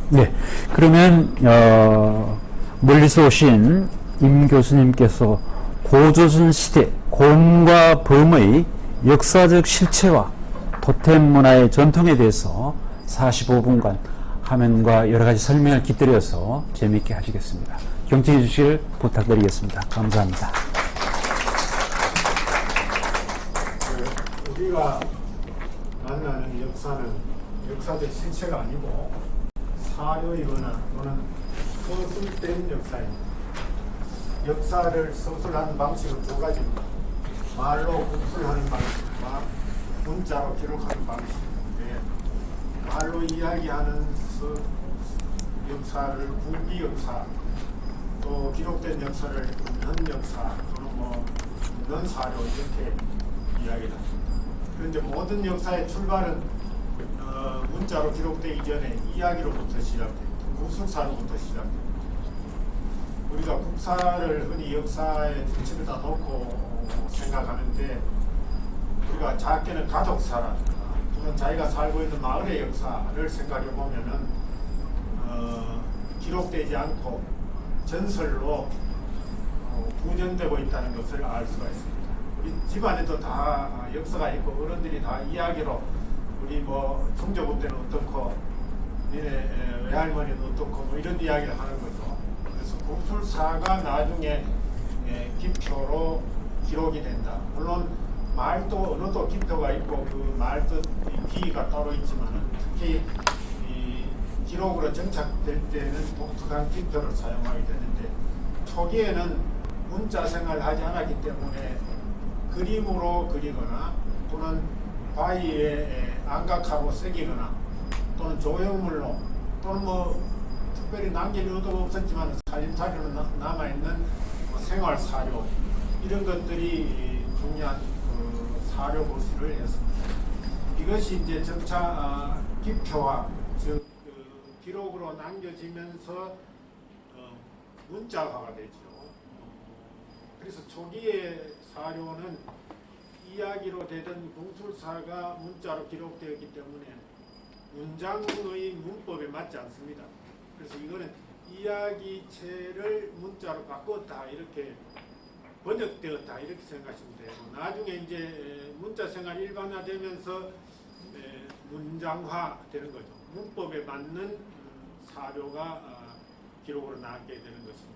네, 그러면 멀리서 오신 임 교수님께서 고조선 시대 공과 범의 역사적 실체와 토템 문화의 전통에 대해서 45분간 화면과 여러 가지 설명을 깃들여서 재미있게 하시겠습니다. 경청해 주시길 부탁드리겠습니다. 감사합니다. 우리가 만나는 역사는 역사적 실체가 아니고 사료이거나 또는 서술된 역사입니다. 역사를 서술하는 방식은 두 가지입니다. 말로 구술하는 방식과 문자로 기록하는 방식인데, 말로 이야기하는 역사를 구기 역사, 또 기록된 역사를 는 역사, 또는 는 사료 이렇게 이야기를 합니다. 그런데 모든 역사의 출발은 문자로 기록되기 전에 이야기로부터 시작됩니다. 구술사로부터 시작됩니다. 우리가 국사를 흔히 역사의 중심에다 놓고 생각하는데, 우리가 작게는 가족사라 또는 자기가 살고 있는 마을의 역사를 생각해 보면은 기록되지 않고 전설로 구전되고 있다는 것을 알 수가 있습니다. 우리 집안에도 다 역사가 있고 어른들이 다 이야기로 우리 종조부 때는 어떻고 니네 외할머니는 어떻고 이런 이야기를 하는 거죠. 그래서 구술사가 나중에 기표로 기록이 된다. 물론 말도 언어도 기표가 있고 그 말도 기가 따로 있지만 특히 이 기록으로 정착될 때는 독특한 기표를 사용하게 되는데, 초기에는 문자 생활을 하지 않았기 때문에 그림으로 그리거나 또는 바위에 안각하고 새기거나 또는 조형물로 또는 특별히 남길 의도가 없었지만 살림살이로 남아있는 생활 사료, 이런 것들이 중요한 사료 보수를 했습니다. 이것이 이제 점차 기표화, 즉 기록으로 남겨지면서 문자화가 되죠. 그래서 초기의 사료는 이야기로 되던 구술사가 문자로 기록되었기 때문에 문장의 문법에 맞지 않습니다. 그래서 이거는 이야기체를 문자로 바꿨다, 이렇게 번역되었다, 이렇게 생각하시면 돼요. 나중에 이제 문자 생활 일반화되면서 문장화 되는 거죠. 문법에 맞는 사료가 기록으로 남게 되는 것입니다.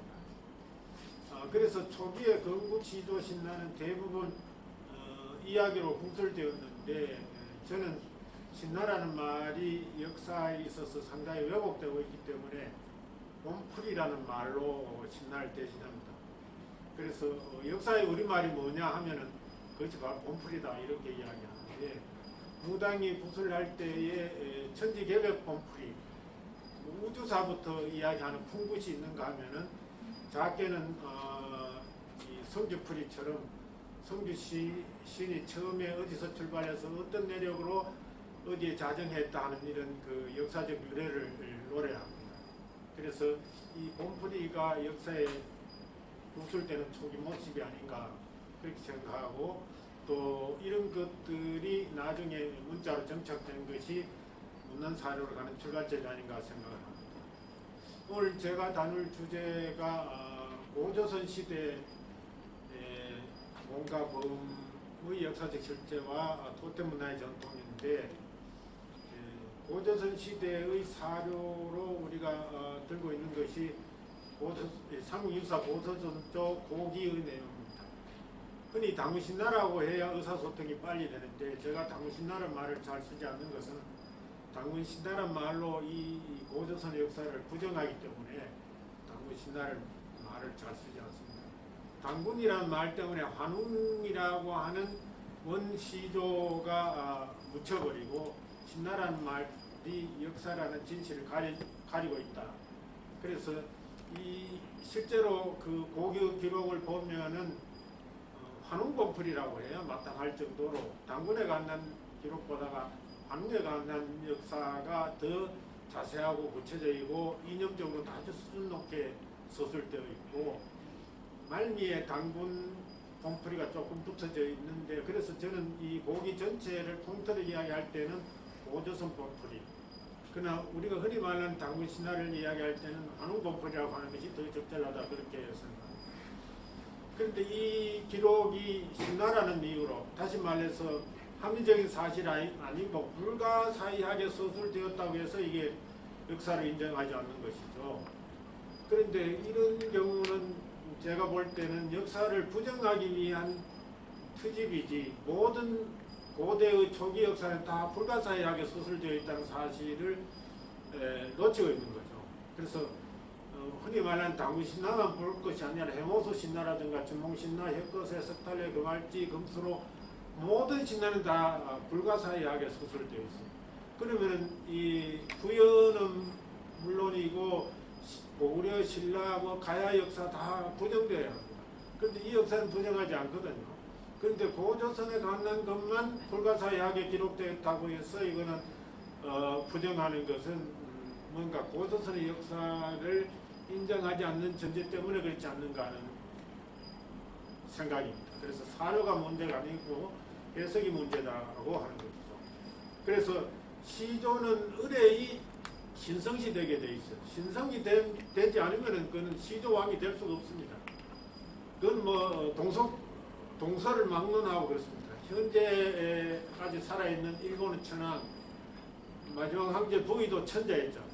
그래서 초기에 건국지조 신라는 대부분 이야기로 구술되었는데, 저는 신라라는 말이 역사에 있어서 상당히 왜곡되고 있기 때문에 본풀이라는 말로 신라를 대신합니다. 그래서 역사의 우리말이 뭐냐 하면은 그것이 바로 본풀이다, 이렇게 이야기하는데, 무당이 구술할 때에 천지개벽 본풀이, 우주사부터 이야기하는 풍굿이 있는가 하면은 작게는 이 성주풀이처럼 성주 시인이 처음에 어디서 출발해서 어떤 내력으로 어디에 자정했다 하는 이런 그 역사적 유래를 노래합니다. 그래서 이 본풀이가 역사에 구술되는 초기 모습이 아닌가 그렇게 생각하고, 또 이런 것들이 나중에 문자로 정착된 것이 묻는 사료로 가는 출발점이 아닌가 생각을 합니다. 오늘 제가 다룰 주제가 고조선 시대 공과 범의 역사적 실제와 토템 문화의 전통인데, 고조선 시대의 사료로 우리가 들고 있는 것이 삼국유사 고조선 쪽 고기의 내용입니다. 흔히 당군신나라고 해야 의사소통이 빨리 되는데, 제가 당군신나라 말을 잘 쓰지 않는 것은 당군신나라 말로 이 고조선의 역사를 부정하기 때문에 당군신나라 말을 잘 쓰지 않습니다. 당군이라는 말 때문에 환웅이라고 하는 원시조가 묻혀버리고, 신나라는 말이 역사라는 진실을 가리고 있다. 그래서 이 실제로 그 고교 기록을 보면은 환웅본풀이라고 해야 마땅할 정도로 당군에 관한 기록보다가 환웅에 관한 역사가 더 자세하고 구체적이고 이념적으로 아주 수준 높게 서술되어 있고, 말미에 당군 본풀이가 조금 붙어져 있는데, 그래서 저는 이 고기 전체를 통틀어 이야기할 때는 고조선 본풀이, 그러나 우리가 흔히 말하는 당군 신화를 이야기할 때는 한웅보풀이라고 하는 것이 더 적절하다 그렇게 생각합니다. 그런데 이 기록이 신화라는 이유로 다시 말해서 합리적인 사실이 아니고 불가사의하게 서술되었다고 해서 이게 역사를 인정하지 않는 것이죠. 그런데 이런 경우는 제가 볼 때는 역사를 부정하기 위한 트집이지 모든 고대의 초기 역사는 다 불가사의하게 서술되어 있다는 사실을 놓치고 있는 거죠. 그래서 흔히 말하는 당구신화만 볼 것이 아니라 해모수 신화라든가 준몽신화, 혁거세, 석탈래, 금알지, 금수로 모든 신화는 다 불가사의하게 서술되어 있어요. 그러면은 이 구연은 물론이고 고구려, 신라, 가야 역사 다 부정되어야 합니다. 그런데 이 역사는 부정하지 않거든요. 그런데 고조선에 관한 것만 불가사의하게 기록되었다고 해서 이거는 부정하는 것은 뭔가 고조선의 역사를 인정하지 않는 전제 때문에 그렇지 않는가 하는 생각입니다. 그래서 사료가 문제가 아니고 해석이 문제다고 하는 것이죠. 그래서 시조는 의뢰의 신성시 되게 돼 있어요. 신성시 되지 않으면 그는 시조왕이 될 수가 없습니다. 그건 동서를 막론하고 그렇습니다. 현재까지 살아있는 일본의 천황, 마지막 황제 부의도 천자였죠.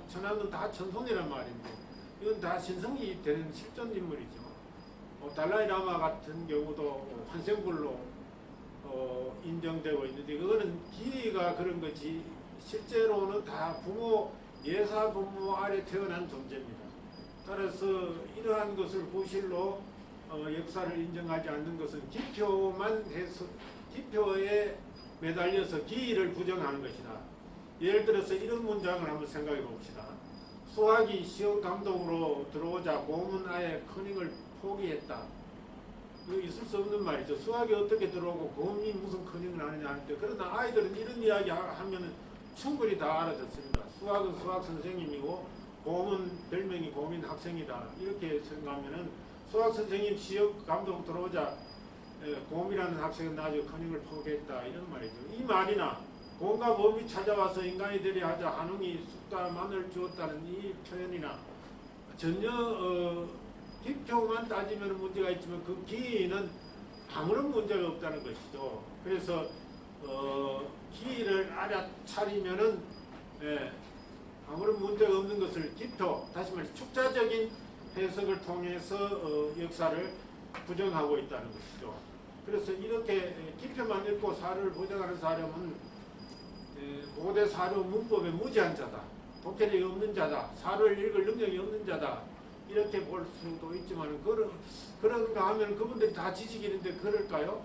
천황은 다 천손이란 말인데 이건 다 신성이 되는 실존 인물이죠. 달라이라마 같은 경우도 환생불로 인정되고 있는데 그거는 기가 그런 거지 실제로는 다 부모, 예사 부모 아래 태어난 존재입니다. 따라서 이러한 것을 부실로 역사를 인정하지 않는 것은 기표만 해서 기표에 매달려서 기의를 부정하는 것이다. 예를 들어서 이런 문장을 한번 생각해 봅시다. 수학이 시험 감독으로 들어오자 고문 아예 커닝을 포기했다. 이거 있을 수 없는 말이죠. 수학이 어떻게 들어오고 고문이 무슨 커닝을 하느냐 하는데 그러나 아이들은 이런 이야기 하면 충분히 다 알아듣습니다. 수학은 수학 선생님이고 고문 별명이 고민 학생이다. 이렇게 생각하면은 수학 선생님 시험 감독 들어오자 곰이라는 학생은 나중에 커닝을 포기했다 이런 말이죠. 이 말이나 곰과 범이 찾아와서 인간이 되려 하자 한웅이 쑥과 마늘 주었다는 이 표현이나 전혀 기표만 따지면 문제가 있지만 그 기는 아무런 문제가 없다는 것이죠. 그래서 기를 알아차리면은 아무런 문제가 없는 것을 기표, 다시 말해 축자적인 해석을 통해서 역사를 부정하고 있다는 것이죠. 그래서 이렇게 기표만 읽고 사료를 부정하는 사람은 고대 사료 문법에 무지한 자다, 독해력이 없는 자다, 사료를 읽을 능력이 없는 자다 이렇게 볼 수도 있지만 그런가 하면 그분들이 다 지식인인데 그럴까요?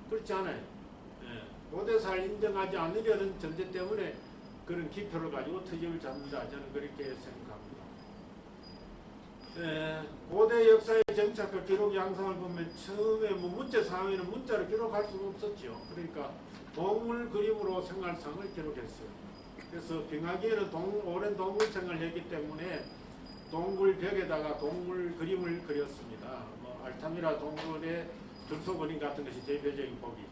그렇지 않아요. 고대사를 인정하지 않으려는 전제 때문에 그런 기표를 가지고 트집을 잡는다. 저는 그렇게 생각합니다. 고대 역사의 정착과 기록 양상을 보면 처음에 문자 사회는 문자로 기록할 수가 없었죠. 그러니까 동물 그림으로 생활상을 기록했어요. 그래서 빙하기에는 오랜 동물 생활을 했기 때문에 동굴 벽에다가 동물 그림을 그렸습니다. 알타미라 동굴의 들소 그림 같은 것이 대표적인 법이죠.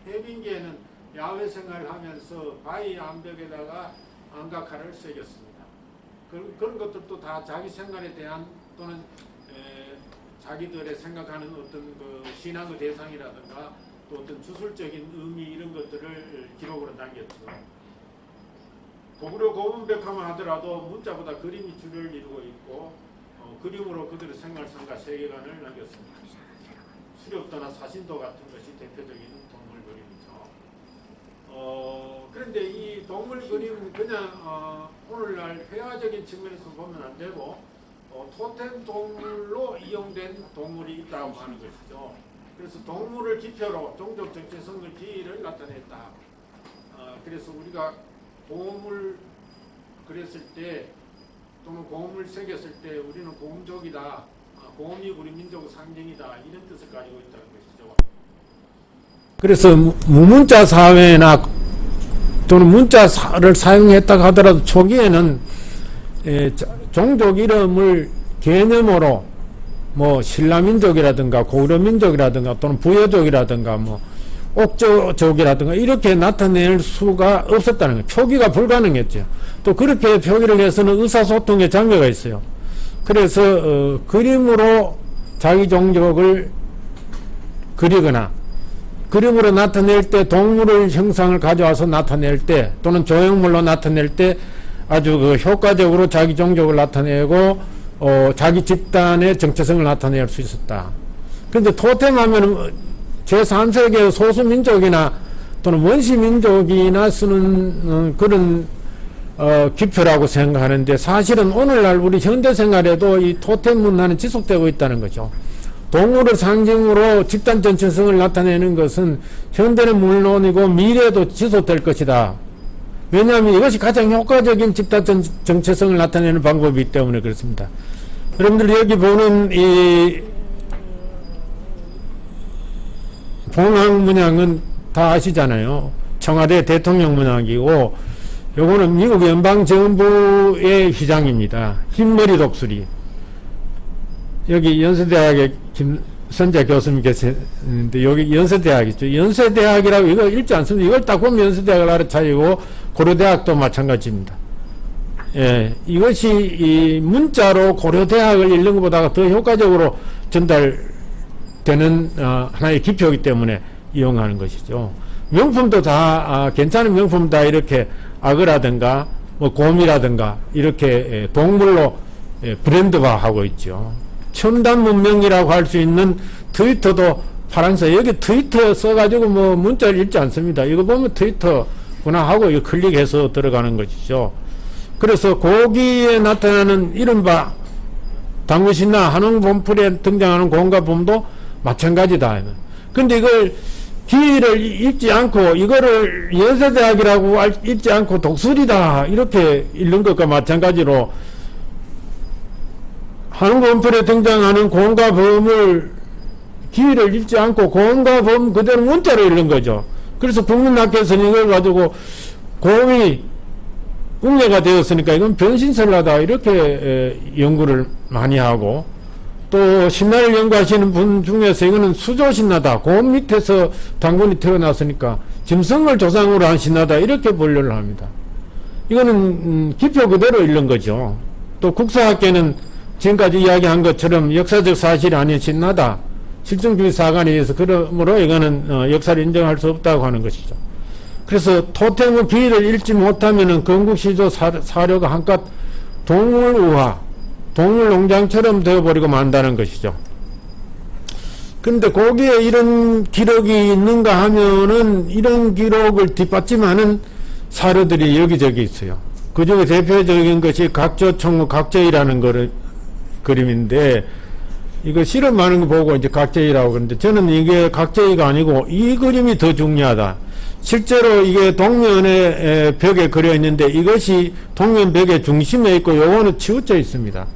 해빙기에는 야외 생활을 하면서 바위 암벽에다가 안각화를 새겼습니다. 그런 것들도 다 자기 생활에 대한 또는 자기들의 생각하는 어떤 그 신앙의 대상이라든가 또 어떤 주술적인 의미 이런 것들을 기록으로 남겼죠. 고구려 고문벽화만 하더라도 문자보다 그림이 주를 이루고 있고 그림으로 그들의 생활상과 세계관을 남겼습니다. 수렵도나 사신도 같은 것이 대표적인 동물 그림이죠. 그런데 이 동물 그림은 그냥 오늘날 회화적인 측면에서 보면 안 되고 토템 동물로 이용된 동물이 있다고 하는 것이죠. 그래서 동물을 기표로 종족 정체성을 기를 나타냈다. 그래서 우리가 곰을 그렸을 때 또는 곰을 새겼을 때 우리는 곰족이다. 곰이 우리 민족의 상징이다. 이런 뜻을 가지고 있다는 것이죠. 그래서 무문자 사회나 또는 문자를 사용했다고 하더라도 초기에는 종족 이름을 개념으로 신라민족이라든가 고구려민족이라든가 또는 부여족이라든가 옥저족이라든가 이렇게 나타낼 수가 없었다는 거예요. 표기가 불가능했죠. 또 그렇게 표기를 해서는 의사소통에 장애가 있어요. 그래서 그림으로 자기 종족을 그리거나 그림으로 나타낼 때 동물의 형상을 가져와서 나타낼 때 또는 조형물로 나타낼 때 아주 그 효과적으로 자기 종족을 나타내고 자기 집단의 정체성을 나타낼 수 있었다. 그런데 토템 하면 제3세계 소수민족이나 또는 원시민족이나 쓰는 그런 기표라고 생각하는데 사실은 오늘날 우리 현대생활에도 이 토템 문화는 지속되고 있다는 거죠. 동물을 상징으로 집단 정체성을 나타내는 것은 현대는 물론이고 미래에도 지속될 것이다. 왜냐하면 이것이 가장 효과적인 집단 정체성을 나타내는 방법이기 때문에 그렇습니다. 여러분들 여기 보는 이 봉황 문양은 다 아시잖아요. 청와대 대통령 문양이고 요거는 미국 연방정부의 휘장입니다. 흰머리 독수리. 여기 연세대학의 김선재 교수님 계시는데 여기 연세대학이죠. 연세대학이라고 이거 읽지 않습니다. 이걸 딱 보면 연세대학을 알아차리고 고려대학도 마찬가지입니다. 예, 이것이 이 문자로 고려대학을 읽는 것보다 더 효과적으로 전달되는 하나의 기표이기 때문에 이용하는 것이죠. 명품도 다 괜찮은 명품 다 이렇게 악어라든가 뭐 곰이라든가 이렇게 동물로 브랜드화하고 있죠. 첨단 문명이라고 할 수 있는 트위터도 파란색 여기 트위터 써가지고 뭐 문자를 읽지 않습니다. 이거 보면 트위터구나 하고 이거 클릭해서 들어가는 것이죠. 그래서 거기에 나타나는 이른바 당구신나 한흥본풀에 등장하는 공과 범도 마찬가지다. 근데 이걸 기를 읽지 않고 이거를 연세대학이라고 읽지 않고 독수리다 이렇게 읽는 것과 마찬가지로 한흥본풀에 등장하는 공과 범을 기를 읽지 않고 공과 범 그대로 문자로 읽는 거죠. 그래서 국민학교에서는 이걸 가지고 곰이 웅례가 되었으니까 이건 변신설하다 이렇게 연구를 많이 하고 또 신화를 연구하시는 분 중에서 이거는 수조신화다. 곰 밑에서 당군이 태어났으니까 짐승을 조상으로 한 신화다 이렇게 분류를 합니다. 이거는 기표 그대로 읽는 거죠. 또 국사학계는 지금까지 이야기한 것처럼 역사적 사실이 아닌 신화다. 실증주의 사관에 의해서 그러므로 이거는 역사를 인정할 수 없다고 하는 것이죠. 그래서 토템의 기를 읽지 못하면은 건국시조 사료가 한껏 동물우화, 동물농장처럼 되어버리고 만다는 것이죠. 그런데 거기에 이런 기록이 있는가 하면은 이런 기록을 뒷받침하는 사료들이 여기저기 있어요. 그 중에 대표적인 것이 각조총무 각제이라는 그림인데 이거 실험하는 거 보고 이제 각제이라고 그러는데 저는 이게 각제이가 아니고 이 그림이 더 중요하다. 실제로 이게 동면의 벽에 그려 있는데 이것이 동면 벽의 중심에 있고 요거는 치우쳐 있습니다.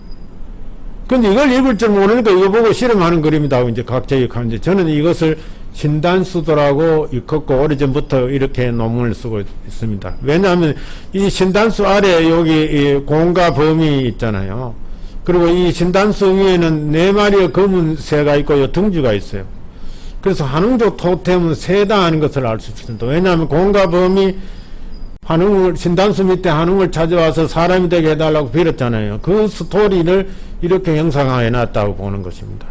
근데 이걸 읽을 줄 모르니까 이거 보고 실험하는 그림이다. 이제 각자의 하는데 저는 이것을 신단수도라고 일컫고 오래전부터 이렇게 논문을 쓰고 있습니다. 왜냐하면 이 신단수 아래 여기 공과 범이 있잖아요. 그리고 이 신단수 위에는 4마리의 검은 새가 있고 둥지가 있어요. 그래서 한흥족 토템은 새다 하는 것을 알 수 있습니다. 왜냐하면 공과 범이 신단수 밑에 한흥을 찾아와서 사람이 되게 해달라고 빌었잖아요. 그 스토리를 이렇게 형상화해 놨다고 보는 것입니다.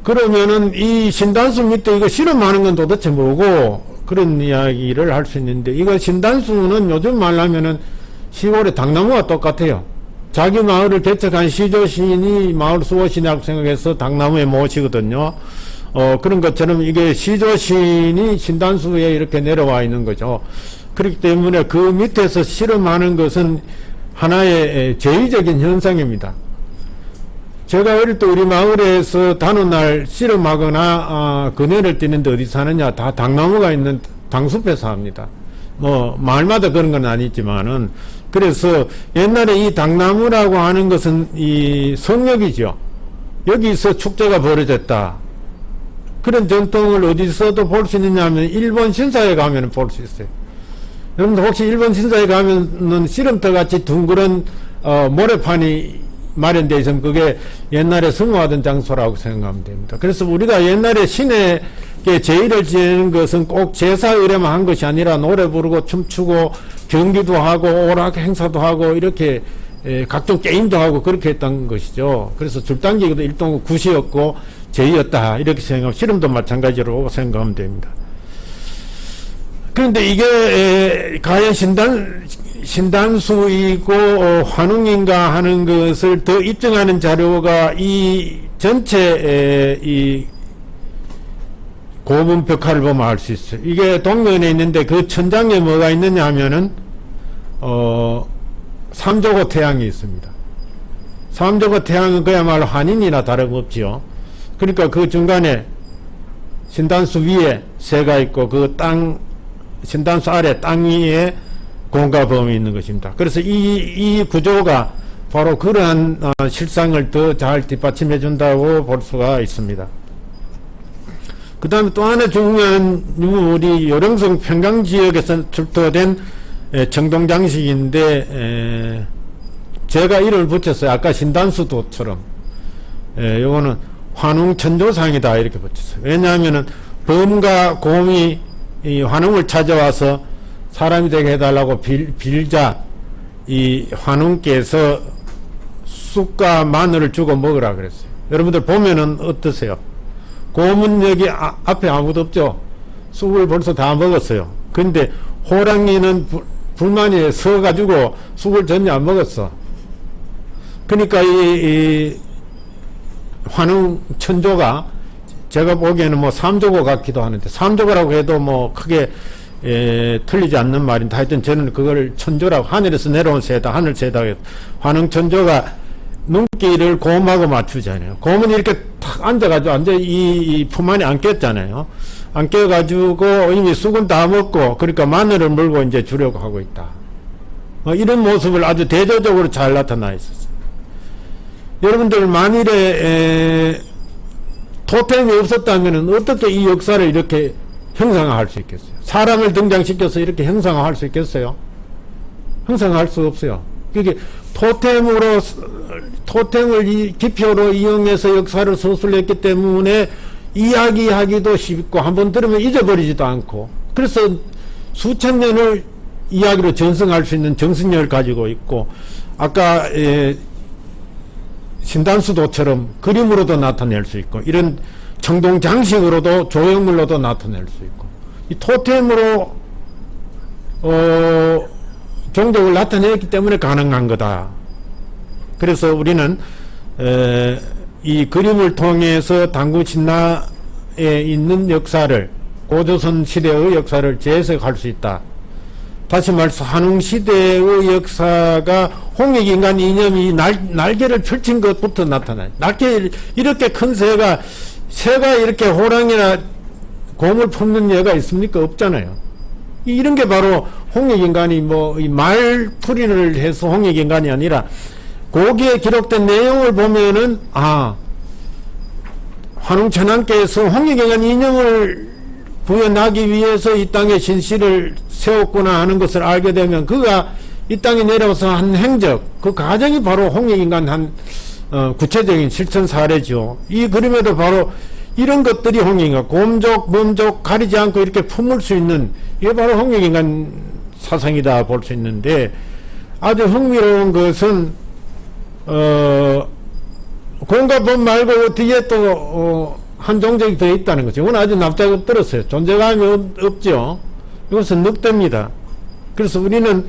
그러면은 이 신단수 밑에 이거 실험하는 건 도대체 뭐고 그런 이야기를 할 수 있는데 이거 신단수는 요즘 말하면은 시골의 당나무와 똑같아요. 자기 마을을 개척한 시조시인이 마을 수호신이라고 생각해서 당나무에 모시거든요. 그런 것처럼 이게 시조시인이 신단수에 이렇게 내려와 있는 거죠. 그렇기 때문에 그 밑에서 실험하는 것은 하나의 제의적인 현상입니다. 제가 어릴 때 우리 마을에서 단오날 실험하거나 그네를 뛰는데 어디서 하느냐 다 당나무가 있는 당숲에서 합니다. 뭐 마을마다 그런 건 아니지만은 그래서 옛날에 이 당나무라고 하는 것은 이 성역이죠. 여기서 축제가 벌어졌다. 그런 전통을 어디서도 볼 수 있느냐 하면 일본 신사에 가면 볼 수 있어요. 여러분들 혹시 일본 신사에 가면은 씨름터 같이 둥그런 모래판이 마련되어 있으면 그게 옛날에 성화하던 장소라고 생각하면 됩니다. 그래서 우리가 옛날에 신에게 제의를 지내는 것은 꼭 제사 의례만 한 것이 아니라 노래 부르고 춤추고 경기도 하고 오락 행사도 하고 이렇게 각종 게임도 하고 그렇게 했던 것이죠. 그래서 줄당기도 일종의 굿이었고 제의였다 이렇게 생각하면 씨름도 마찬가지로 생각하면 됩니다. 그런데 이게 과연 신단수이고 환웅인가 하는 것을 더 입증하는 자료가 이 전체 이 고분 벽화를 보면 알 수 있어요. 이게 동면에 있는데 그 천장에 뭐가 있느냐 하면은 삼조고 태양이 있습니다. 삼조고 태양은 그야말로 한인이나 다름없지요. 그러니까 그 중간에 신단수 위에 새가 있고 그 신단수 아래 땅 위에 공과 범이 있는 것입니다. 그래서 이 구조가 바로 그러한 실상을 더 잘 뒷받침해 준다고 볼 수가 있습니다. 그 다음에 또 하나 중요한 우리 요령성 평강 지역에서 출토된 청동장식인데 제가 이름을 붙였어요. 아까 신단수도처럼 요거는 환웅천조상이다 이렇게 붙였어요. 왜냐하면은 범과 곰이 이 환웅을 찾아와서 사람이 되게 해달라고 빌자 이 환웅께서 쑥과 마늘을 주고 먹으라 그랬어요. 여러분들 보면은 어떠세요? 곰은 여기 앞에 아무도 없죠. 쑥을 벌써 다 먹었어요. 근데 호랑이는 불만이 서가지고 쑥을 전혀 안 먹었어. 그러니까 이 환웅 천조가 제가 보기에는 뭐 삼조고 같기도 하는데 삼조고라고 해도 뭐 크게 틀리지 않는 말인데 하여튼 저는 그걸 천조라고 하늘에서 내려온 새다 하늘 새다 환웅 천조가 눈길을 곰하고 맞추잖아요. 곰은 이렇게 탁 앉아가지고 이 품 안에 안 꼈잖아요. 안 껴가지고 이미 쑥은 다 먹고 그러니까 마늘을 물고 이제 주려고 하고 있다. 이런 모습을 아주 대조적으로 잘 나타나 있었어요. 여러분들 만일에 토템이 없었다면 어떻게 이 역사를 이렇게 형상화할 수 있겠어요? 사람을 등장시켜서 이렇게 형상화할 수 있겠어요? 형상화할 수 없어요. 그게 토템을 기표로 이용해서 역사를 서술했기 때문에 이야기하기도 쉽고 한번 들으면 잊어버리지도 않고 그래서 수천 년을 이야기로 전승할 수 있는 정승력을 가지고 있고 아까 신단수도처럼 그림으로도 나타낼 수 있고 이런 청동장식으로도 조형물로도 나타낼 수 있고 이 토템으로 종족을 나타냈기 때문에 가능한 거다. 그래서 우리는 이 그림을 통해서 당구 신라에 있는 역사를 고조선 시대의 역사를 재해석할 수 있다. 다시 말해서 한웅 시대의 역사가 홍익인간 이념이 날개를 펼친 것부터 나타나요. 날개 이렇게 큰 새가 이렇게 호랑이나 곰을 품는 예가 있습니까? 없잖아요. 이런 게 바로 홍익인간이 이 말풀이를 해서 홍익인간이 아니라 거기에 기록된 내용을 보면은 환웅천왕께서 홍익인간 이념을 구현하기 위해서 이 땅에 신실을 세웠구나 하는 것을 알게 되면 그가 이 땅에 내려와서 한 행적 그 과정이 바로 홍익인간 한 구체적인 실천 사례죠. 이 그림에도 바로 이런 것들이 홍익인간 곰족 범족 가리지 않고 이렇게 품을 수 있는 이게 바로 홍익인간 사상이다 볼 수 있는데 아주 흥미로운 것은 곰과 범 말고 뒤에 또 한 종족이 더 있다는 거죠. 이건 아주 납작 엎드렸어요. 존재감이 없죠. 이것은 늑대입니다. 그래서 우리는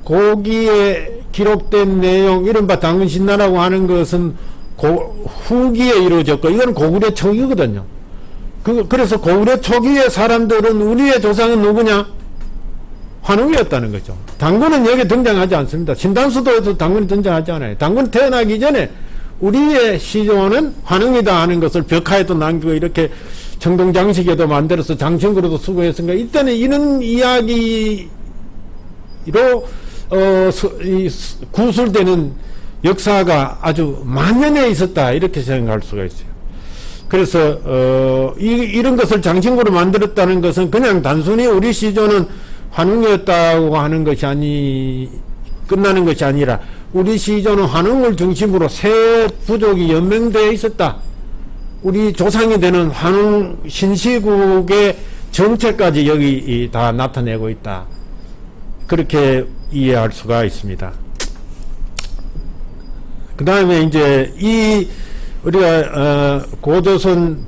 거기에 기록된 내용 이른바 당군신라라고 하는 것은 후기에 이루어졌고 이건 고구려 초기거든요. 그래서 고구려 초기의 사람들은 우리의 조상은 누구냐? 환웅이었다는 거죠. 당군은 여기 등장하지 않습니다. 신단수도에도 당군이 등장하지 않아요. 당군 태어나기 전에 우리의 시조는 환웅이다 하는 것을 벽화에도 남기고 이렇게 청동장식에도 만들어서 장신구로도 수고했으니까 이때는 이런 이야기로 구술되는 역사가 아주 만연해 있었다 이렇게 생각할 수가 있어요. 그래서 이런 것을 장신구로 만들었다는 것은 그냥 단순히 우리 시조는 환웅이었다고 하는 것이 끝나는 것이 아니라 우리 시조는 환웅을 중심으로 세 부족이 연명되어 있었다. 우리 조상이 되는 환웅 신시국의 정체까지 여기 다 나타내고 있다. 그렇게 이해할 수가 있습니다. 그 다음에 이제 우리가 고조선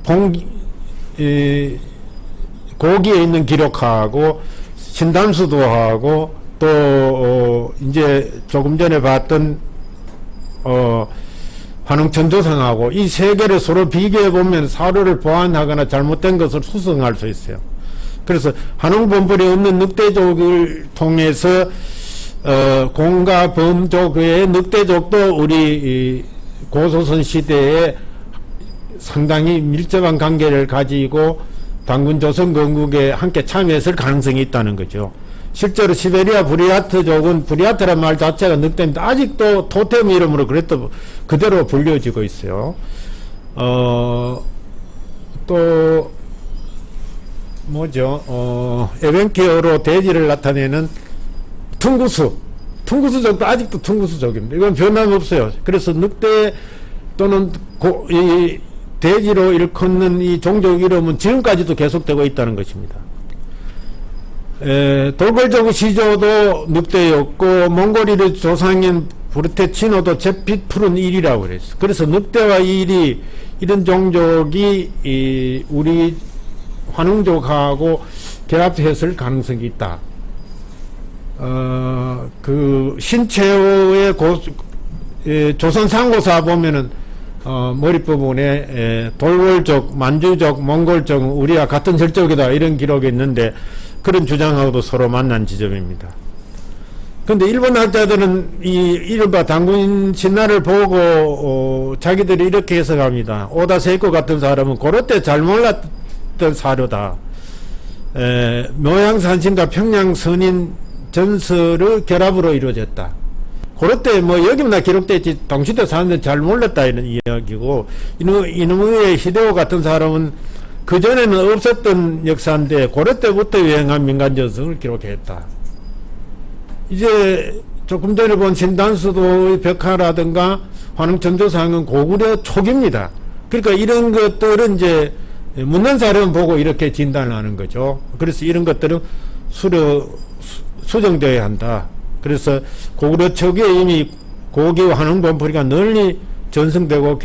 고기에 있는 기록하고 신담수도하고 또 이제 조금 전에 봤던 환웅천조상하고 이 세 개를 서로 비교해 보면 사료를 보완하거나 잘못된 것을 수정할 수 있어요. 그래서 환웅본벌이 없는 늑대족을 통해서 공과 범족 외에 늑대족도 우리 고조선 시대에 상당히 밀접한 관계를 가지고 단군 조선 건국에 함께 참여했을 가능성이 있다는 거죠. 실제로 시베리아 부리아트족은 부리아트란 말 자체가 늑대인데 아직도 토템 이름으로 그대로 불려지고 있어요. 또 뭐죠? 에벤키어로 대지를 나타내는 퉁구수족도 아직도 퉁구수족입니다. 이건 변함없어요. 그래서 늑대 또는 이 대지로 일컫는 이 종족 이름은 지금까지도 계속되고 있다는 것입니다. 돌궐족 시조도 늑대였고 몽골인의 조상인 부르테치노도 잿빛 푸른 일이라고 그랬어요. 그래서 늑대와 일이 이런 종족이 우리 환웅족하고 결합했을 가능성이 있다. 그 신채호의 조선 상고사 보면은 머릿부분에 돌궐족, 만주족, 몽골족 우리와 같은 혈족이다 이런 기록이 있는데 그런 주장하고도 서로 만난 지점입니다. 근데 일본 학자들은 이른바 단군 신화를 보고 자기들이 이렇게 해석합니다. 오다 세이코 같은 사람은 그때 잘 몰랐던 사료다. 묘양산신과 평양선인 전설의 결합으로 이루어졌다. 그때 뭐 여기나 기록되어 있지 동시대 사람들은 잘 몰랐다 이런 이야기고 이노우에 히데오 같은 사람은 그전에는 없었던 역사인데 그때부터 유행한 민간전승을 기록했다. 이제 조금 전에 본 신단수도의 벽화라든가 환웅천조상은 고구려 초기입니다. 그러니까 이런 것들은 이제 묻는 사람 보고 이렇게 진단을 하는 거죠. 그래서 이런 것들은 수정되어야 한다. 그래서 고구려 초기에 이미 고기와 환웅본풀이가 널리 전승되고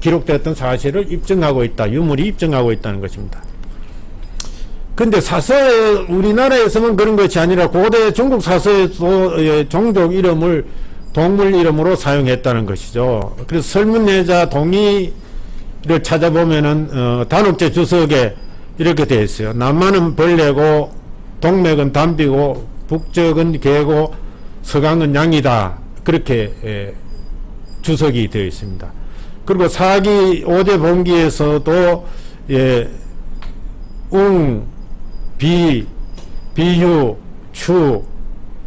기록되었던 사실을 입증하고 있다. 유물이 입증하고 있다는 것입니다. 근데 사서에 우리나라에서만 그런 것이 아니라 고대 중국 사서에도 종족 이름을 동물 이름으로 사용했다는 것이죠. 그래서 설문예자 동의를 찾아보면은 단옥제 주석에 이렇게 되어 있어요. 남한은 벌레고 동맥은 담비고 북적은 개고 서강은 양이다. 그렇게 주석이 되어 있습니다. 그리고 사기 오제 본기에서도 웅, 비, 비유, 추,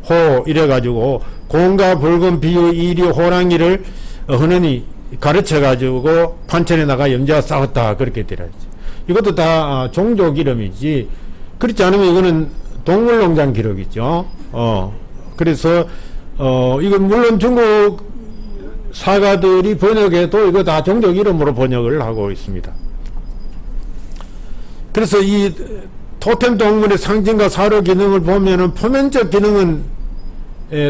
호 이래가지고 공과 붉은 비유, 이리, 호랑이를 흔히 가르쳐가지고 판천에 나가 염자와 싸웠다 그렇게 되어있죠. 이것도 다 종족 이름이지 그렇지 않으면 이거는 동물농장 기록이죠. 그래서 이건 물론 중국 사가들이 번역해도 이거 다 종족 이름으로 번역을 하고 있습니다. 그래서 이 토템 동물의 상징과 사료 기능을 보면은 표면적 기능은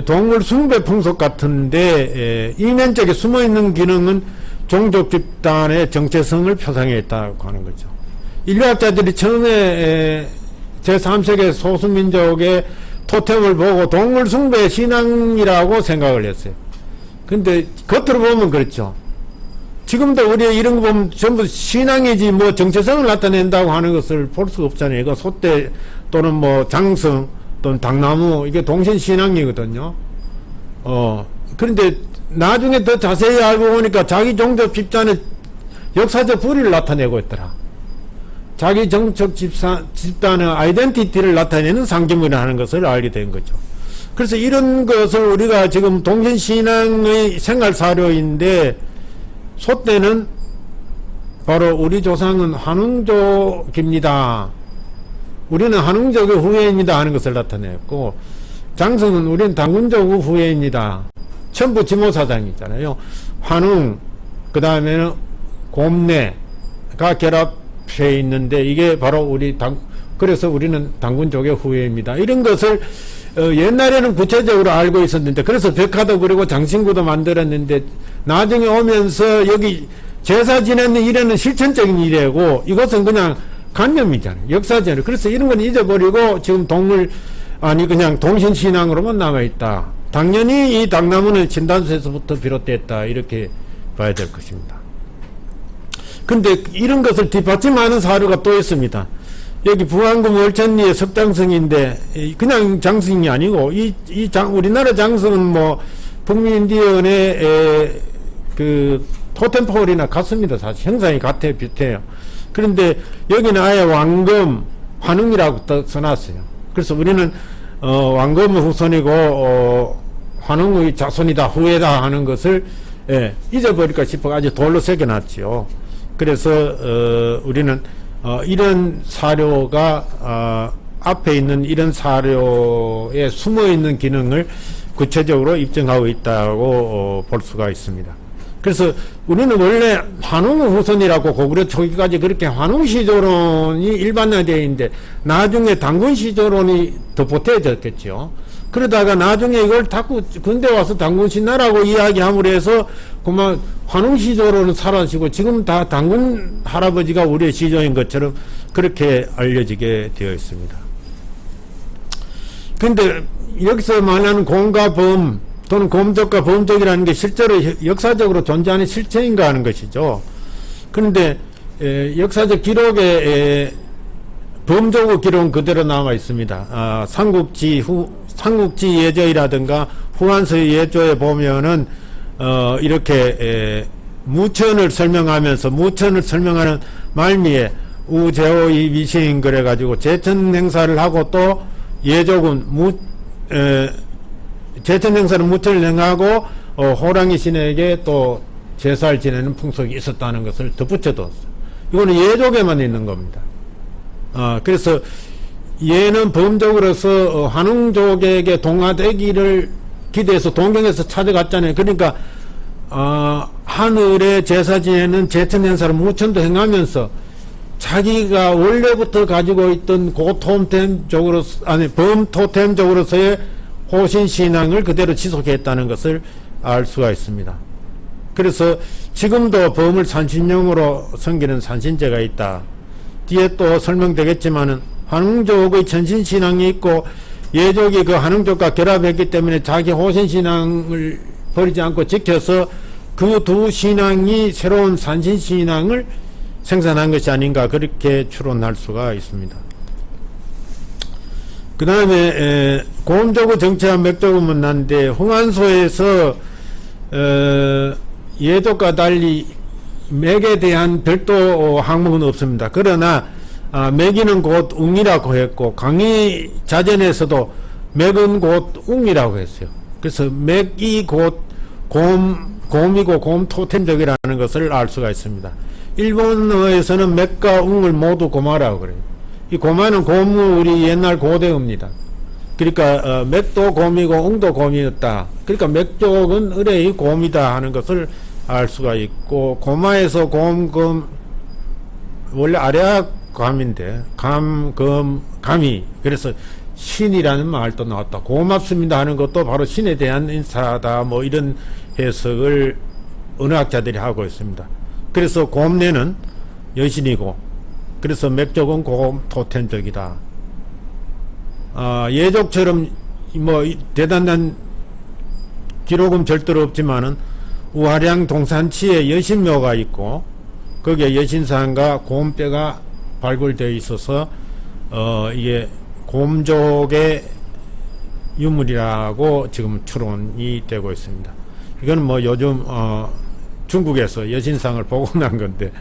동물 숭배 풍속 같은데 이면적에 숨어있는 기능은 종족 집단의 정체성을 표상했다고 하는 거죠. 인류학자들이 처음에 제3세계 소수민족의 토템을 보고 동물 숭배 신앙이라고 생각을 했어요. 근데 겉으로 보면 그렇죠. 지금도 우리 이런 거 보면 전부 신앙이지 뭐 정체성을 나타낸다고 하는 것을 볼 수가 없잖아요. 이거 소떼 또는 뭐 장성 또는 당나무 이게 동신 신앙이거든요. 그런데 나중에 더 자세히 알고 보니까 자기 종족 집단의 역사적 불의를 나타내고 있더라. 자기 정책 집단의 아이덴티티를 나타내는 상징이라는 것을 알게 된 거죠. 그래서 이런 것을 우리가 지금 동신신앙의 생활사료인데 소떼는 바로 우리 조상은 환웅족입니다. 우리는 환웅족의 후예입니다 하는 것을 나타냈고 장성은 우리는 당군조구 후예입니다. 천부 지모사장이잖아요. 환웅, 그 다음에는 곰내가 결합해 있는데 이게 바로 우리 그래서 우리는 당군족의 후예입니다. 이런 것을 옛날에는 구체적으로 알고 있었는데 그래서 벽화도 그리고 장신구도 만들었는데 나중에 오면서 여기 제사 지내는 일에는 실천적인 일이고 이것은 그냥 관념이잖아요. 역사잖아요. 그래서 이런 건 잊어버리고 지금 그냥 동신신앙으로만 남아있다. 당연히 이 당나무는 진단수에서부터 비롯됐다. 이렇게 봐야 될 것입니다. 근데 이런 것을 뒷받침하는 사료가 또 있습니다. 여기 부안군 월천리의 석장성인데 그냥 장성이 아니고 우리나라 장성은 뭐 북미인디언의 그 토템폴이나 같습니다. 사실 형상이 같아요. 비슷해요. 그런데 여기는 아예 왕금 환웅이라고 써놨어요. 그래서 우리는 왕금의 후손이고 환웅의 자손이다 후예다 하는 것을 잊어버릴까 싶어 아주 돌로 새겨놨죠. 그래서 우리는 이런 사료가 앞에 있는 이런 사료에 숨어있는 기능을 구체적으로 입증하고 있다고 볼 수가 있습니다. 그래서 우리는 원래 환웅의 후손이라고 고구려 초기까지 그렇게 환웅시조론이 일반화되어 있는데 나중에 당군시조론이 더 보태졌겠죠. 그러다가 나중에 이걸 자꾸 근대 와서 당군신나라고 이야기함으로 해서 그만 환웅시조론은 사라지고 지금 다 당군 할아버지가 우리의 시조인 것처럼 그렇게 알려지게 되어 있습니다. 근데 여기서 말하는 공과 범 또는 공적과 범적이라는 게 실제로 역사적으로 존재하는 실체인가 하는 것이죠. 그런데 역사적 기록에 범조구 기록은 그대로 남아 있습니다. 삼국지 예조이라든가 후한서의 예조에 보면은 이렇게 무천을 설명하는 말미에 우제오이 미시인 그래가지고 제천 행사를 하고 또 예조군 제천 행사는 무천을 행하고 호랑이 신에게 또 제사를 지내는 풍속이 있었다는 것을 덧붙여뒀어요. 이거는 예족에만 있는 겁니다. 그래서 얘는 범족으로서 환웅족에게 동화되기를 기대해서 동경에서 찾아갔잖아요. 그러니까 하늘에 제사 지내는 제천 행사를 무천도 행하면서 자기가 원래부터 가지고 있던 범토템적으로서의 호신신앙을 그대로 지속했다는 것을 알 수가 있습니다. 그래서 지금도 범을 산신령으로 섬기는 산신제가 있다. 뒤에 또 설명되겠지만은 환웅족의 천신신앙이 있고 예족이 그 환웅족과 결합했기 때문에 자기 호신신앙을 버리지 않고 지켜서 그 두 신앙이 새로운 산신신앙을 생산한 것이 아닌가 그렇게 추론할 수가 있습니다. 그 다음에 곰조구 정체와 맥조구 문난데 홍안소에서 예족과 달리 맥에 대한 별도 항목은 없습니다. 그러나 맥이는 곧 웅이라고 했고 강의 자전에서도 맥은 곧 웅이라고 했어요. 그래서 맥이 곧 곰이고 곰 토템적이라는 것을 알 수가 있습니다. 일본어에서는 맥과 웅을 모두 고마라고 그래요. 이 고마는 곰은 우리 옛날 고대어입니다. 그러니까 맥도 곰이고 웅도 곰이었다. 그러니까 맥족은 의뢰의 곰이다 하는 것을 알 수가 있고 고마에서 곰금 원래 아래아 감인데 감이 그래서 신이라는 말도 나왔다. 고맙습니다 하는 것도 바로 신에 대한 인사다. 뭐 이런 해석을 언어학자들이 하고 있습니다. 그래서 곰내는 여신이고 그래서 맥족은 곰 토템적이다. 예족처럼 뭐 대단한 기록은 절대로 없지만은 우하량 동산치에 여신묘가 있고 거기에 여신상과 곰뼈가 발굴되어 있어서 이게 곰족의 유물이라고 지금 추론이 되고 있습니다. 이건 뭐 요즘 중국에서 여신상을 복원한 건데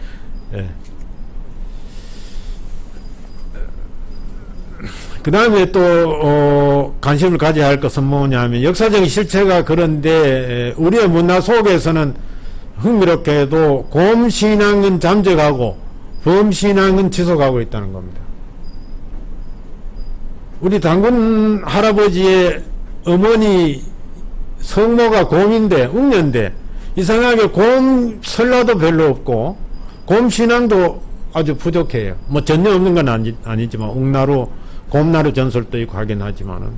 그 다음에 또 관심을 가져야 할 것은 뭐냐면 역사적인 실체가 그런데 우리의 문화 속에서는 흥미롭게도 곰신앙은 잠적하고 범신앙은 지속하고 있다는 겁니다. 우리 당군 할아버지의 어머니 성모가 곰인데, 웅년데, 이상하게 곰 설라도 별로 없고, 곰 신앙도 아주 부족해요. 뭐 전혀 없는 건 아니지만, 웅나루, 곰나루 전설도 있고 하긴 하지만은.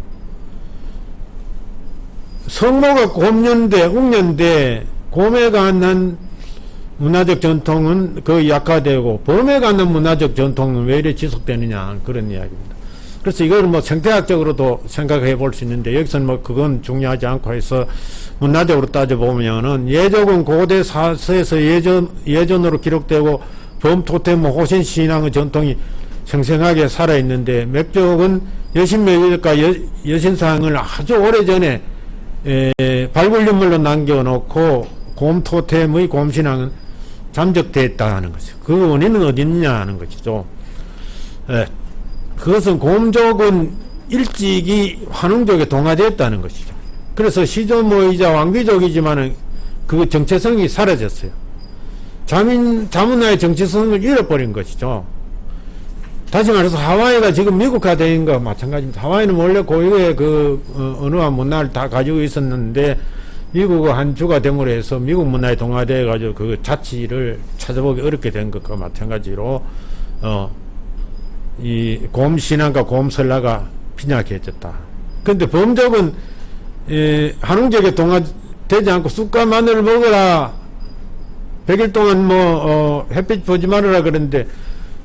성모가 곰년대, 웅년대, 곰에 관한 문화적 전통은 거의 약화되고, 범에 관한 문화적 전통은 왜 이래 지속되느냐, 그런 이야기입니다. 그래서 이걸 뭐 생태학적으로도 생각해 볼 수 있는데, 여기서는 뭐 그건 중요하지 않고 해서 문화적으로 따져보면은, 예족은 고대 사서에서 예전으로 기록되고, 범토템 호신 신앙의 전통이 생생하게 살아있는데, 맥족은 여신명일과 여신상을 아주 오래전에 발굴유물로 남겨놓고, 곰토템의 곰신앙은 잠적되었다는 거죠. 그 원인은 어디 있느냐 하는 것이죠. 그것은 곰족은 일찍이 환웅족에 동화되었다는 것이죠. 그래서 시조모이자 왕비족이지만은 그 정체성이 사라졌어요. 자문화의 정체성을 잃어버린 것이죠. 다시 말해서 하와이가 지금 미국화된 거 마찬가지입니다. 하와이는 원래 고유의 언어와 문화를 다 가지고 있었는데, 미국의 한 주가 됨으로 해서 미국 문화에 동화되어 가지고 그 자치를 찾아보기 어렵게 된 것과 마찬가지로 이 곰신앙과 곰설라가 빈약해졌다. 그런데 범족은 한웅족에 동화되지 않고 쑥과 마늘을 먹어라, 100일 동안 햇빛 보지 말아라 그러는데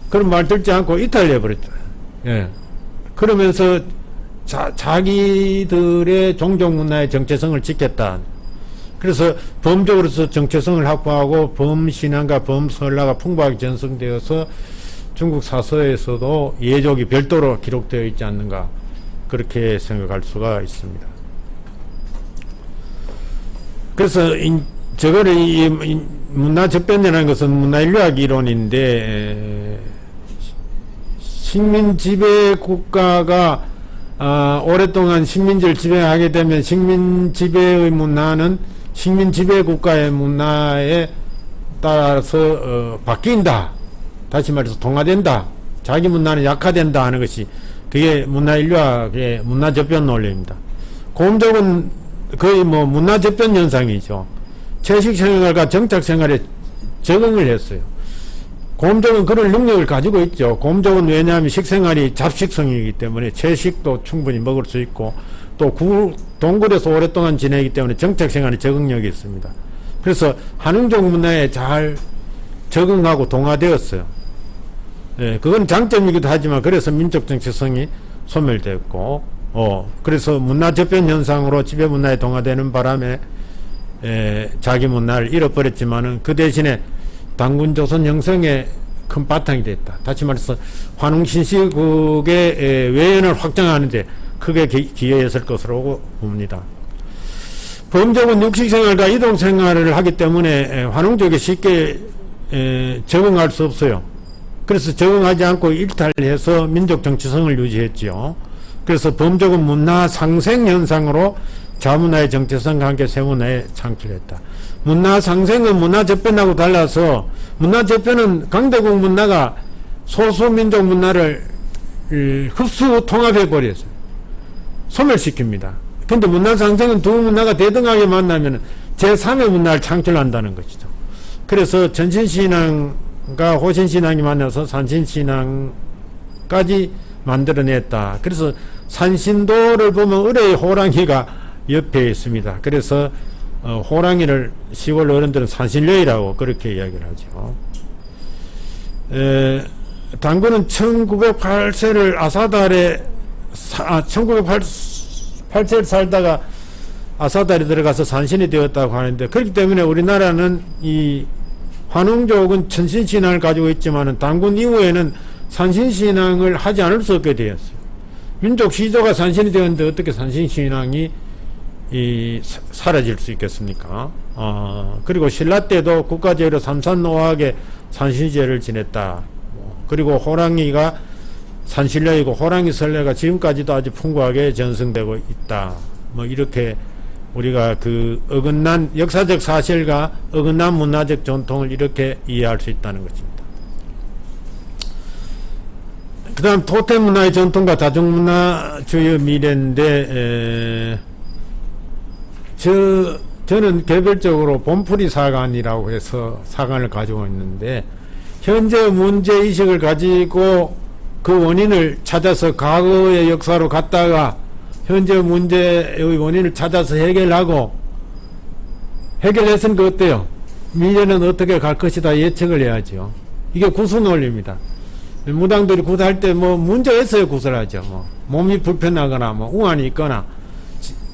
그런 말 듣지 않고 이탈해버렸다. 그러면서 자기들의 종족 문화의 정체성을 지켰다. 그래서 범족으로서 정체성을 확보하고 범신앙과 범설라가 풍부하게 전승되어서 중국 사서에서도 예족이 별도로 기록되어 있지 않는가, 그렇게 생각할 수가 있습니다. 그래서 저거를 이 문화접변이라는 것은 문화인류학 이론인데, 식민 지배 국가가 오랫동안 식민지를 지배하게 되면 식민 지배의 문화는 식민 지배 국가의 문화에 따라서 바뀐다. 다시 말해서 동화된다. 자기 문화는 약화된다 하는 것이, 그게 문화인류학의 문화접변 논리입니다. 곰족은 거의 뭐 문화접변 현상이죠. 채식생활과 정착생활에 적응을 했어요. 곰족은 그런 능력을 가지고 있죠. 곰족은 왜냐하면 식생활이 잡식성이기 때문에 채식도 충분히 먹을 수 있고, 또 동굴에서 오랫동안 지내기 때문에 정착생활에 적응력이 있습니다. 그래서 한웅족 문화에 잘 적응하고 동화되었어요. 그건 장점이기도 하지만, 그래서 민족 정체성이 소멸됐고, 그래서 문화접변 현상으로 지배 문화에 동화되는 바람에 자기 문화를 잃어버렸지만은, 그 대신에 단군조선 형성에 큰 바탕이 됐다. 다시 말해서 환웅신시국의 외연을 확장하는데 크게 기여했을 것으로 봅니다. 범족은 육식생활과 이동생활을 하기 때문에 환웅족에 쉽게 적응할 수 없어요. 그래서 적응하지 않고 일탈해서 민족 정체성을 유지했지요. 그래서 범족은 문화 상생 현상으로 자문화의 정체성과 함께 세문화에 창출했다. 문화 상생은 문화 접변하고 달라서, 문화 접변은 강대국 문화가 소수민족 문화를 흡수 통합해 버렸어요. 소멸시킵니다. 근데 문화 상생은 두 문화가 대등하게 만나면 제3의 문화를 창출한다는 것이죠. 그래서 전신신앙과 호신신앙이 만나서 산신신앙까지 만들어냈다. 그래서 산신도를 보면 을의 호랑이가 옆에 있습니다. 그래서 호랑이를 시골 어른들은 산신녀이라고 그렇게 이야기를 하죠. 당군은 1908세를 아사달에 1908세를 살다가 아사달에 들어가서 산신이 되었다고 하는데, 그렇기 때문에 우리나라는 이 환웅족은 천신신앙을 가지고 있지만 당군 이후에는 산신신앙을 하지 않을 수 없게 되었어요. 민족 시조가 산신이 되었는데 어떻게 산신신앙이 사라질 수 있겠습니까? 그리고 신라 때도 국가제로 삼산노하게 산신제를 지냈다. 그리고 호랑이가 산신령이고 호랑이 설례가 지금까지도 아주 풍부하게 전승되고 있다. 뭐 이렇게 우리가 그 어긋난 역사적 사실과 어긋난 문화적 전통을 이렇게 이해할 수 있다는 것입니다. 그 다음 토템 문화의 전통과 다중문화 주요 미래인데, 저는 개별적으로 봄풀이 사관이라고 해서 사관을 가지고 있는데, 현재 문제의식을 가지고 그 원인을 찾아서 과거의 역사로 갔다가 현재 문제의 원인을 찾아서 해결하고, 해결했으면 그 어때요? 미래는 어떻게 갈 것이다 예측을 해야죠. 이게 구수 논리입니다. 무당들이 구슬할 때 뭐 문제가 있어야 구슬하죠. 뭐 몸이 불편하거나 뭐 우환이 있거나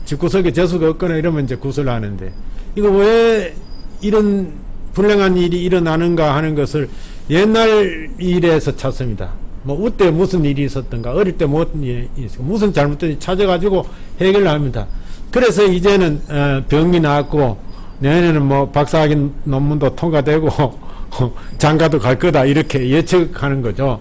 집구석에 재수가 없거나 이러면 이제 구슬을 하는데, 이거 왜 이런 불행한 일이 일어나는가 하는 것을 옛날 일에서 찾습니다. 뭐 그때 무슨 일이 있었던가, 어릴 때 무슨 일이 있었고, 무슨 잘못들이 찾아가지고 해결을 합니다. 그래서 이제는 병이 나왔고 내년에는 뭐 박사학위 논문도 통과되고 장가도 갈 거다 이렇게 예측하는 거죠.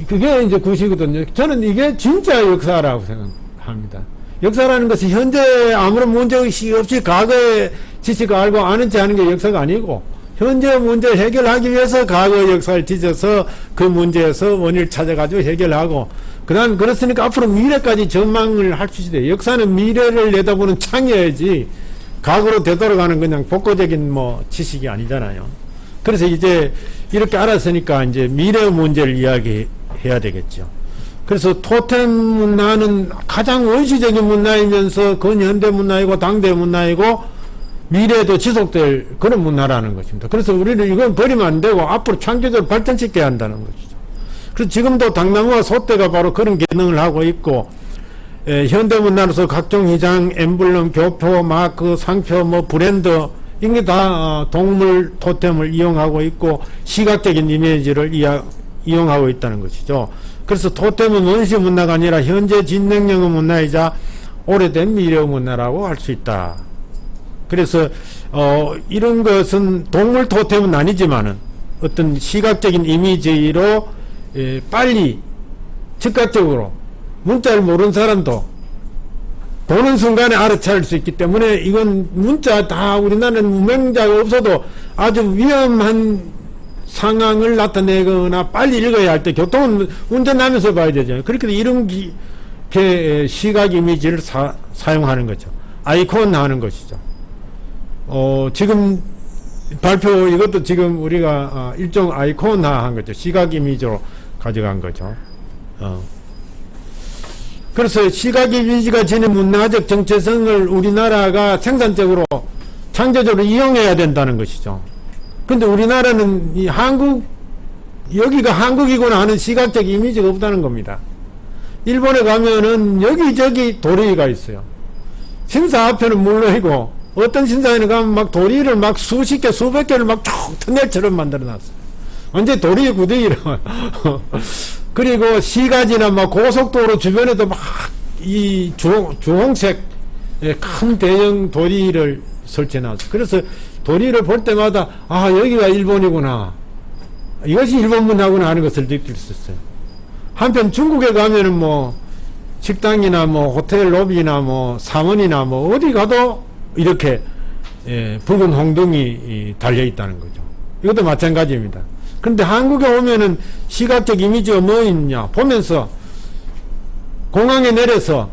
그게 이제 구시거든요. 저는 이게 진짜 역사라고 생각합니다. 역사라는 것이 현재 아무런 문제의식이 없이 과거의 지식을 알고 아는 체 하는 게 역사가 아니고, 현재 문제를 해결하기 위해서 과거의 역사를 뒤져서 그 문제에서 원인을 찾아가지고 해결하고, 그 다음 그렇으니까 앞으로 미래까지 전망을 할 수 있어요. 역사는 미래를 내다보는 창이어야지 과거로 되돌아가는 그냥 복고적인 뭐 지식이 아니잖아요. 그래서 이제 이렇게 알았으니까 이제 미래 문제를 이야기해야 되겠죠. 그래서 토템 문화는 가장 원시적인 문화이면서 근현대 문화이고 당대 문화이고 미래에도 지속될 그런 문화라는 것입니다. 그래서 우리는 이건 버리면 안 되고 앞으로 창조적으로 발전시켜야 한다는 것이죠. 그래서 지금도 당나무와 소떼가 바로 그런 기능을 하고 있고, 현대 문화로서 각종 위장, 엠블럼, 교표, 마크, 상표, 뭐 브랜드, 이게 다 동물 토템을 이용하고 있고 시각적인 이미지를 이용하고 있다는 것이죠. 그래서 토템은 원시 문화가 아니라 현재 진행형의 문화이자 오래된 미래 문화라고 할 수 있다. 그래서 이런 것은 동물 토템은 아니지만은 어떤 시각적인 이미지로 빨리 즉각적으로 문자를 모르는 사람도 보는 순간에 알아차릴 수 있기 때문에, 이건 문자 다 우리나라는 무명자가 없어도 아주 위험한 상황을 나타내거나 빨리 읽어야 할 때 교통은 운전하면서 봐야 되잖아요. 그렇게 이런 시각 이미지를 사용하는 거죠. 아이콘 하는 것이죠. 지금 발표 이것도 지금 우리가 일종 아이콘화 한 거죠. 시각 이미지로 가져간 거죠. 그래서 시각 이미지가 지닌 문화적 정체성을 우리나라가 생산적으로 창조적으로 이용해야 된다는 것이죠. 근데 우리나라는 이 여기가 한국이구나 하는 시각적 이미지가 없다는 겁니다. 일본에 가면은 여기저기 도리가 있어요. 신사 앞에는 물론이고, 어떤 신사에는 가면 막 도리를 막 수십 개, 수백 개를 막 쭉 터널처럼 만들어 놨어요. 완전 도리 구덩이로. 그리고 시가지나 막 고속도로 주변에도 막 이 주홍색 큰 대형 도리를 설치해 놨어요. 그래서 도리를 볼 때마다 여기가 일본이구나, 이것이 일본 문화구나 하는 것을 느낄 수 있어요. 한편 중국에 가면은 뭐 식당이나 뭐 호텔 로비나 뭐 사원이나 뭐 어디 가도 이렇게 붉은 홍등이 달려 있다는 거죠. 이것도 마찬가지입니다. 그런데 한국에 오면은 시각적 이미지가 뭐 있냐 보면서, 공항에 내려서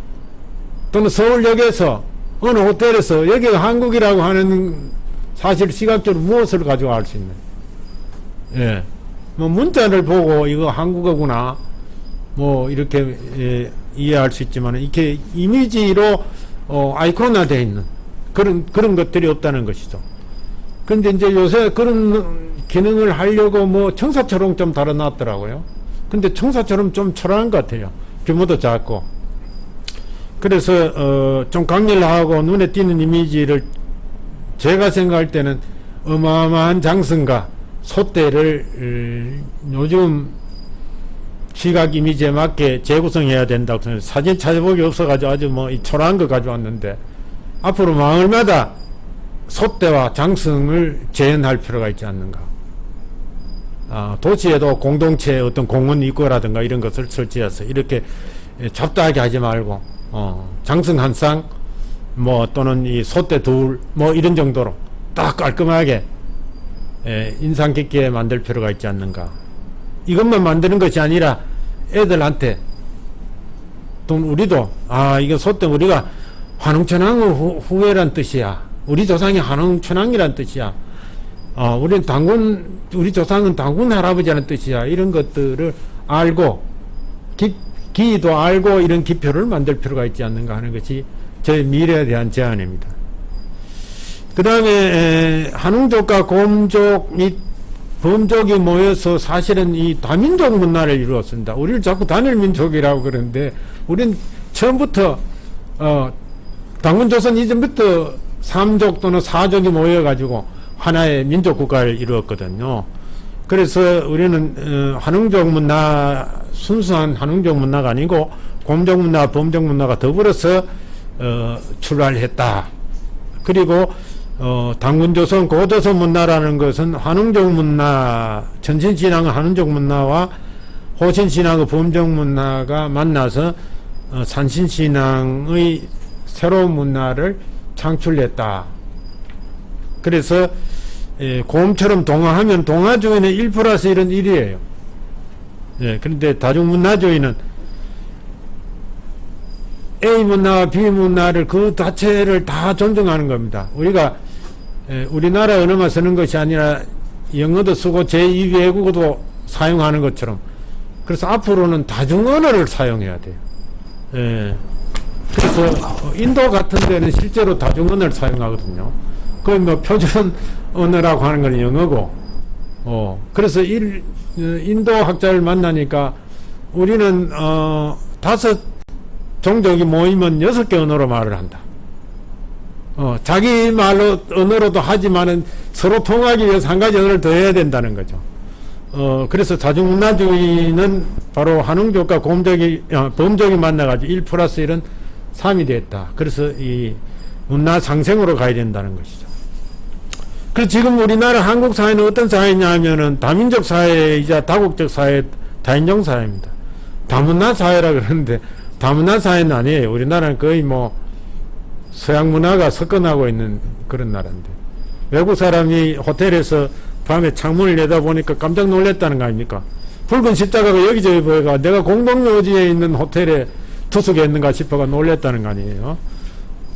또는 서울역에서 어느 호텔에서 여기가 한국이라고 하는 사실 시각적으로 무엇을 가지고 알 수 있나요? 뭐 문자를 보고 이거 한국어구나 뭐 이렇게 이해할 수 있지만, 이렇게 이미지로 아이콘화되어 있는 그런 것들이 없다는 것이죠. 근데 이제 요새 그런 기능을 하려고 뭐 청사처럼 좀 달아놨더라고요. 근데 청사처럼 좀 초라한 것 같아요. 규모도 작고. 그래서 좀 강렬하고 눈에 띄는 이미지를 제가 생각할 때는 어마어마한 장승과 소떼를 요즘 시각 이미지에 맞게 재구성해야 된다고 생각해요. 사진 찾아보기 없어가지고 아주 뭐 이 초라한 거 가져왔는데, 앞으로 마을마다 소떼와 장승을 재현할 필요가 있지 않는가. 도시에도 공동체 어떤 공원 입구라든가 이런 것을 설치해서 이렇게 잡다하게 하지 말고 장승 한 쌍 뭐 또는 이 소떼 둘 뭐 이런 정도로 딱 깔끔하게 인상 깊게 만들 필요가 있지 않는가. 이것만 만드는 것이 아니라 애들한테 또 우리도 이거 소떼 우리가 한웅천왕의 후예란 뜻이야. 우리 조상이 한웅천왕이란 뜻이야. 우리 조상은 당군 할아버지라는 뜻이야. 이런 것들을 알고, 기도 알고 이런 기표를 만들 필요가 있지 않는가 하는 것이 저의 미래에 대한 제안입니다. 그 다음에 한웅족과 곰족 및 범족이 모여서 사실은 이 다민족 문화를 이루었습니다. 우리를 자꾸 단일민족이라고 그러는데 우리는 처음부터 당군조선 이전부터 3족 또는 4족이 모여가지고 하나의 민족국가를 이루었거든요. 그래서 우리는 한웅족 문화, 순수한 한웅족 문화가 아니고 곰족 문화, 범족 문화가 더불어서 출발했다. 그리고 당군조선, 고조선 문화라는 것은 한웅족 문화, 전신신앙의 한웅족 문화와 호신신앙의 범족 문화가 만나서 산신신앙의 새로운 문화를 창출했다. 그래서 곰처럼 동화하면 동화주의는 1+1은 1이에요. 예, 그런데 다중문화주의는 A 문화와 B 문화를 그 자체를 다 존중하는 겁니다. 우리가 우리나라 언어만 쓰는 것이 아니라 영어도 쓰고 제2 외국어도 사용하는 것처럼, 그래서 앞으로는 다중 언어를 사용해야 돼요. 예. 그래서 인도 같은 데는 실제로 다중 언어를 사용하거든요. 거의 뭐 표준 언어라고 하는 건 영어고, 그래서 인도 학자를 만나니까 우리는 5 종족이 모이면 6개 언어로 말을 한다. 자기 말로 언어로도 하지만은 서로 통하기 위해서 한 가지 언어를 더 해야 된다는 거죠. 그래서 다중문화주의는 바로 한웅족과 범족이 만나가지고 1+1은 3이 됐다. 그래서 이 문화 상생으로 가야 된다는 것이죠. 그래서 지금 우리나라 한국 사회는 어떤 사회냐 하면은 다민족 사회이자 다국적 사회, 다인종 사회입니다. 다문화 사회라 그러는데 다문화 사회는 아니에요. 우리나라는 거의 뭐 서양 문화가 섞어나고 있는 그런 나라인데, 외국 사람이 호텔에서 밤에 창문을 내다보니까 깜짝 놀랐다는 거 아닙니까? 붉은 십자가가 여기저기 보여가 내가 공동묘지에 있는 호텔에 투숙해 있는가 싶어가 놀랐다는 거 아니에요.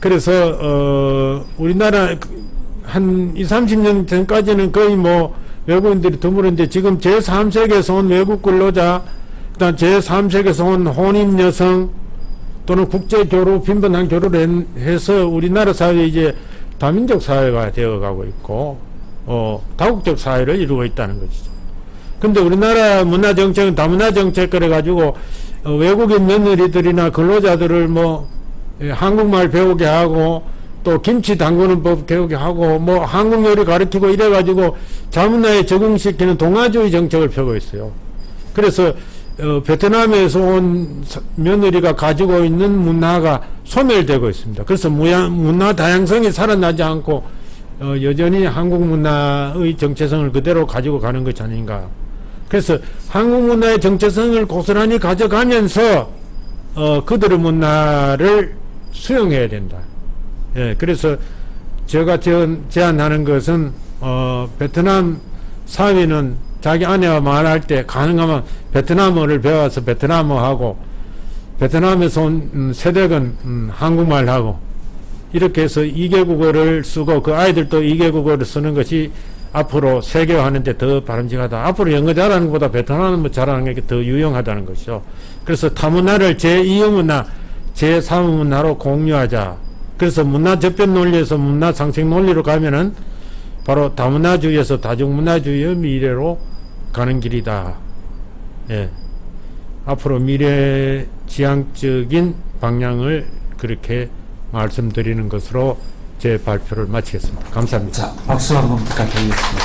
그래서 우리나라 한 20-30년 전까지는 거의 뭐 외국인들이 드물었는데 지금 제3세계에서 온 외국 근로자, 그다음 제3세계에서 온 혼인 여성 또는 국제 교류, 빈번한 교류를 해서 우리나라 사회 이제 다민족 사회가 되어가고 있고 다국적 사회를 이루고 있다는 것이죠. 근데 우리나라 문화 정책은 다문화 정책 그래가지고 외국인 며느리들이나 근로자들을 뭐 한국말 배우게 하고 또 김치 담그는 법 배우게 하고 뭐 한국 요리 가르치고 이래가지고 자문화에 적응시키는 동아주의 정책을 펴고 있어요. 그래서 베트남에서 온 며느리가 가지고 있는 문화가 소멸되고 있습니다. 그래서 문화 다양성이 살아나지 않고 여전히 한국 문화의 정체성을 그대로 가지고 가는 것이 아닌가. 그래서 한국 문화의 정체성을 고스란히 가져가면서 그들의 문화를 수용해야 된다. 예, 그래서 제가 제안하는 것은 베트남 사위는 자기 아내와 말할 때 가능하면 베트남어를 배워서 베트남어하고 베트남에서 온 세댁은 한국말하고 이렇게 해서 2개국어를 쓰고 그 아이들도 2개국어를 쓰는 것이 앞으로 세계화하는데 더 바람직하다. 앞으로 영어 잘하는 것보다 베트남어 잘하는 게 더 유용하다는 것이죠. 그래서 타문화를 제2의 문화, 제3의 문화로 공유하자. 그래서 문화 접변 논리에서 문화 상생 논리로 가면은 바로 다문화주의에서 다중문화주의의 미래로 가는 길이다. 예. 앞으로 미래 지향적인 방향을 그렇게 말씀드리는 것으로 제 발표를 마치겠습니다. 감사합니다. 자, 박수 한번 부탁드리겠습니다.